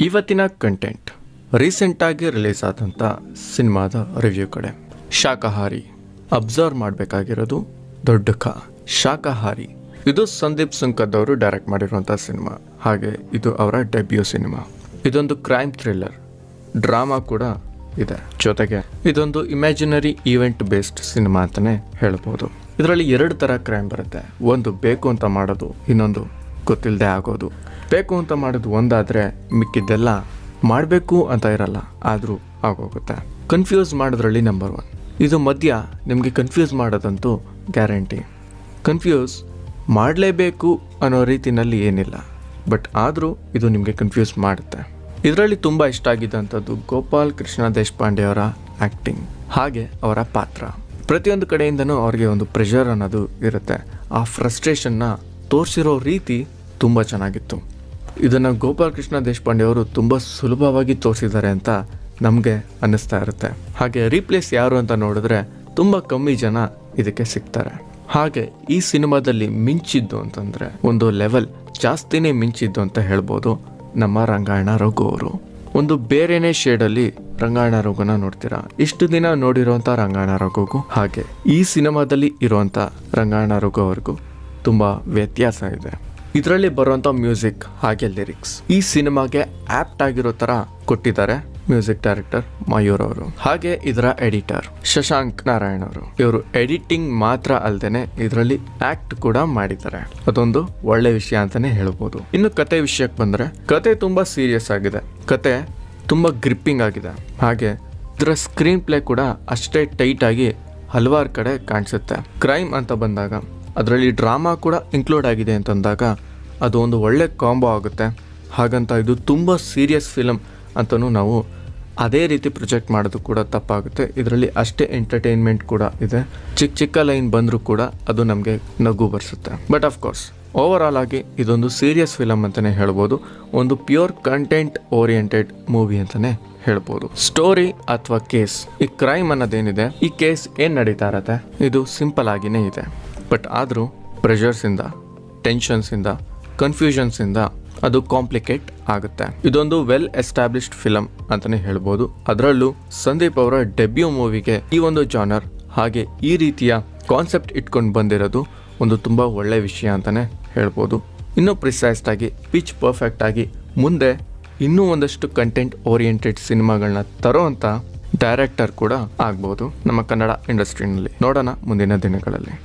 ಇವತ್ತಿನ ಕಂಟೆಂಟ್ ರೀಸೆಂಟಾಗಿ ರಿಲೀಸ್ ಆದಂಥ ಸಿನಿಮಾದ ರಿವ್ಯೂ ಕಡೆ. ಶಾಕಾಹಾರಿ ಅಬ್ಸರ್ವ್ ಮಾಡಬೇಕಾಗಿರೋದು ದೊಡ್ಡ ಶಾಕಾಹಾರಿ. ಇದು ಸಂದೀಪ್ ಸುಂಕದ್ ಅವರು ಡೈರೆಕ್ಟ್ ಮಾಡಿರುವಂಥ ಸಿನಿಮಾ. ಹಾಗೆ ಇದು ಅವರ ಡೆಬ್ಯೂ ಸಿನಿಮಾ. ಇದೊಂದು ಕ್ರೈಮ್ ಥ್ರಿಲ್ಲರ್ ಡ್ರಾಮಾ ಕೂಡ ಇದೆ. ಜೊತೆಗೆ ಇದೊಂದು ಇಮ್ಯಾಜಿನರಿ ಈವೆಂಟ್ ಬೇಸ್ಡ್ ಸಿನಿಮಾ ಅಂತಲೇ ಹೇಳ್ಬೋದು. ಇದರಲ್ಲಿ 2 ಥರ ಕ್ರೈಮ್ ಬರುತ್ತೆ. ಒಂದು ಬೇಕು ಅಂತ ಮಾಡೋದು, ಇನ್ನೊಂದು ಗೊತ್ತಿಲ್ಲದೆ ಆಗೋದು. ಬೇಕು ಅಂತ ಮಾಡೋದು ಒಂದಾದರೆ ಮಿಕ್ಕಿದ್ದೆಲ್ಲ ಮಾಡಬೇಕು ಅಂತ ಇರಲ್ಲ, ಆದರೂ ಆಗೋಗುತ್ತೆ. ಕನ್ಫ್ಯೂಸ್ ಮಾಡೋದ್ರಲ್ಲಿ ನಂಬರ್ 1. ಇದು ಮಧ್ಯ ನಿಮಗೆ ಕನ್ಫ್ಯೂಸ್ ಮಾಡೋದಂತೂ ಗ್ಯಾರಂಟಿ. ಕನ್ಫ್ಯೂಸ್ ಮಾಡಲೇಬೇಕು ಅನ್ನೋ ರೀತಿಯಲ್ಲಿ ಏನಿಲ್ಲ, ಬಟ್ ಆದರೂ ಇದು ನಿಮಗೆ ಕನ್ಫ್ಯೂಸ್ ಮಾಡುತ್ತೆ. ಇದರಲ್ಲಿ ತುಂಬ ಇಷ್ಟ ಆಗಿದ್ದಂಥದ್ದು ಗೋಪಾಲ್ ಕೃಷ್ಣ ದೇಶಪಾಂಡೆ ಅವರ ಆ್ಯಕ್ಟಿಂಗ್, ಹಾಗೆ ಅವರ ಪಾತ್ರ. ಪ್ರತಿಯೊಂದು ಕಡೆಯಿಂದನೂ ಅವ್ರಿಗೆ ಒಂದು ಪ್ರೆಷರ್ ಅನ್ನೋದು ಇರುತ್ತೆ. ಆ ಫ್ರಸ್ಟ್ರೇಷನ್ನ ತೋರಿಸಿರೋ ರೀತಿ ತುಂಬ ಚೆನ್ನಾಗಿತ್ತು. ಇದನ್ನು ಗೋಪಾಲ್ ಕೃಷ್ಣ ದೇಶಪಾಂಡೆ ಅವರು ತುಂಬ ಸುಲಭವಾಗಿ ತೋರಿಸಿದ್ದಾರೆ ಅಂತ ನಮಗೆ ಅನ್ನಿಸ್ತಾ ಇರುತ್ತೆ. ಹಾಗೆ ರೀಪ್ಲೇಸ್ ಯಾರು ಅಂತ ನೋಡಿದ್ರೆ ತುಂಬ ಕಮ್ಮಿ ಜನ ಇದಕ್ಕೆ ಸಿಗ್ತಾರೆ. ಹಾಗೆ ಈ ಸಿನಿಮಾದಲ್ಲಿ ಮಿಂಚಿದ್ದು ಅಂತಂದರೆ ಒಂದು ಲೆವೆಲ್ ಜಾಸ್ತಿನೇ ಮಿಂಚಿದ್ದು ಅಂತ ಹೇಳ್ಬೋದು ನಮ್ಮ ರಂಗಾಯಣ ರಘು ಅವರು. ಒಂದು ಬೇರೆನೇ ಶೇಡಲ್ಲಿ ರಂಗಾಯಣ ರಘುನ ನೋಡ್ತೀರಾ. ಇಷ್ಟು ದಿನ ನೋಡಿರುವಂಥ ರಂಗಾಯಣ ರಘುಗೂ ಹಾಗೆ ಈ ಸಿನಿಮಾದಲ್ಲಿ ಇರುವಂಥ ರಂಗಾಯಣ ರಘು ಅವ್ರಿಗೂ ತುಂಬ ವ್ಯತ್ಯಾಸ ಇದೆ. ಇದರಲ್ಲಿ ಬರುವಂಥ ಮ್ಯೂಸಿಕ್ ಹಾಗೆ ಲಿರಿಕ್ಸ್ ಈ ಸಿನಿಮಾಗೆ ಆಪ್ಟ್ ಆಗಿರೋ ಥರ ಕೊಟ್ಟಿದ್ದಾರೆ ಮ್ಯೂಸಿಕ್ ಡೈರೆಕ್ಟರ್ ಮಯೂರ್ ಅವರು. ಹಾಗೆ ಇದರ ಎಡಿಟರ್ ಶಶಾಂಕ್ ನಾರಾಯಣ್ ಅವರು. ಇವರು ಎಡಿಟಿಂಗ್ ಮಾತ್ರ ಅಲ್ಲದೆ ಇದರಲ್ಲಿ ಆಕ್ಟ್ ಕೂಡ ಮಾಡಿದ್ದಾರೆ. ಅದೊಂದು ಒಳ್ಳೆ ವಿಷಯ ಅಂತಾನೆ ಹೇಳ್ಬೋದು. ಇನ್ನು ಕತೆ ವಿಷಯಕ್ಕೆ ಬಂದ್ರೆ, ಕತೆ ತುಂಬಾ ಸೀರಿಯಸ್ ಆಗಿದೆ. ಕತೆ ತುಂಬಾ ಗ್ರಿಪ್ಪಿಂಗ್ ಆಗಿದೆ. ಹಾಗೆ ಇದರ ಸ್ಕ್ರೀನ್ ಪ್ಲೇ ಕೂಡ ಅಷ್ಟೇ ಟೈಟ್ ಆಗಿ ಹಲವಾರು ಕಡೆ ಕಾಣಿಸುತ್ತೆ. ಕ್ರೈಮ್ ಅಂತ ಬಂದಾಗ ಅದರಲ್ಲಿ ಡ್ರಾಮಾ ಕೂಡ ಇನ್ಕ್ಲೂಡ್ ಆಗಿದೆ ಅಂತಂದಾಗ ಅದು ಒಂದು ಒಳ್ಳೆ ಕಾಂಬೋ ಆಗುತ್ತೆ. ಹಾಗಂತ ಇದು ತುಂಬ ಸೀರಿಯಸ್ ಫಿಲಮ್ ಅಂತಲೂ ನಾವು ಅದೇ ರೀತಿ ಪ್ರೊಜೆಕ್ಟ್ ಮಾಡೋದು ಕೂಡ ತಪ್ಪಾಗುತ್ತೆ. ಇದರಲ್ಲಿ ಅಷ್ಟೇ ಎಂಟರ್ಟೈನ್ಮೆಂಟ್ ಕೂಡ ಇದೆ. ಚಿಕ್ಕ ಚಿಕ್ಕ ಲೈನ್ ಬಂದರೂ ಕೂಡ ಅದು ನಮಗೆ ನಗು ಬರ್ಸುತ್ತೆ. ಬಟ್ ಆಫ್ಕೋರ್ಸ್ ಓವರ್ ಆಲ್ ಆಗಿ ಇದೊಂದು ಸೀರಿಯಸ್ ಫಿಲಮ್ ಅಂತಲೇ ಹೇಳ್ಬೋದು. ಒಂದು ಪ್ಯೂರ್ ಕಂಟೆಂಟ್ ಓರಿಯೆಂಟೆಡ್ ಮೂವಿ ಅಂತಲೇ ಹೇಳ್ಬೋದು. ಸ್ಟೋರಿ ಅಥವಾ ಕೇಸ್, ಈ ಕ್ರೈಮ್ ಅನ್ನೋದೇನಿದೆ, ಈ ಕೇಸ್ ಏನು ನಡೀತಾ ಇರತ್ತೆ, ಇದು ಸಿಂಪಲ್ ಆಗಿನೇ ಇದೆ. ಬಟ್ ಆದರೂ ಪ್ರೆಷರ್ಸಿಂದ, ಟೆನ್ಷನ್ಸಿಂದ, ಕನ್ಫ್ಯೂಷನ್ಸಿಂದ ಅದು ಕಾಂಪ್ಲಿಕೇಟ್ ಆಗುತ್ತೆ. ಇದೊಂದು ವೆಲ್ ಎಸ್ಟಾಬ್ಲಿಷ್ಡ್ ಫಿಲಮ್ ಅಂತಲೇ ಹೇಳ್ಬೋದು. ಅದರಲ್ಲೂ ಸಂದೀಪ್ ಅವರ ಡೆಬ್ಯೂ ಮೂವಿಗೆ ಈ ಒಂದು ಜಾನರ್ ಹಾಗೆ ಈ ರೀತಿಯ ಕಾನ್ಸೆಪ್ಟ್ ಇಟ್ಕೊಂಡು ಬಂದಿರೋದು ಒಂದು ತುಂಬ ಒಳ್ಳೆ ವಿಷಯ ಅಂತಲೇ ಹೇಳ್ಬೋದು. ಇನ್ನೂ ಪ್ರಿಸೈಸ್ಡ್ ಆಗಿ, ಪಿಚ್ ಪರ್ಫೆಕ್ಟ್ ಆಗಿ ಮುಂದೆ ಇನ್ನೂ ಒಂದಷ್ಟು ಕಂಟೆಂಟ್ ಓರಿಯೆಂಟೆಡ್ ಸಿನಿಮಾಗಳನ್ನ ತರೋ ಅಂತ ಡೈರೆಕ್ಟರ್ ಕೂಡ ಆಗ್ಬೋದು ನಮ್ಮ ಕನ್ನಡ ಇಂಡಸ್ಟ್ರಿನಲ್ಲಿ. ನೋಡೋಣ ಮುಂದಿನ ದಿನಗಳಲ್ಲಿ.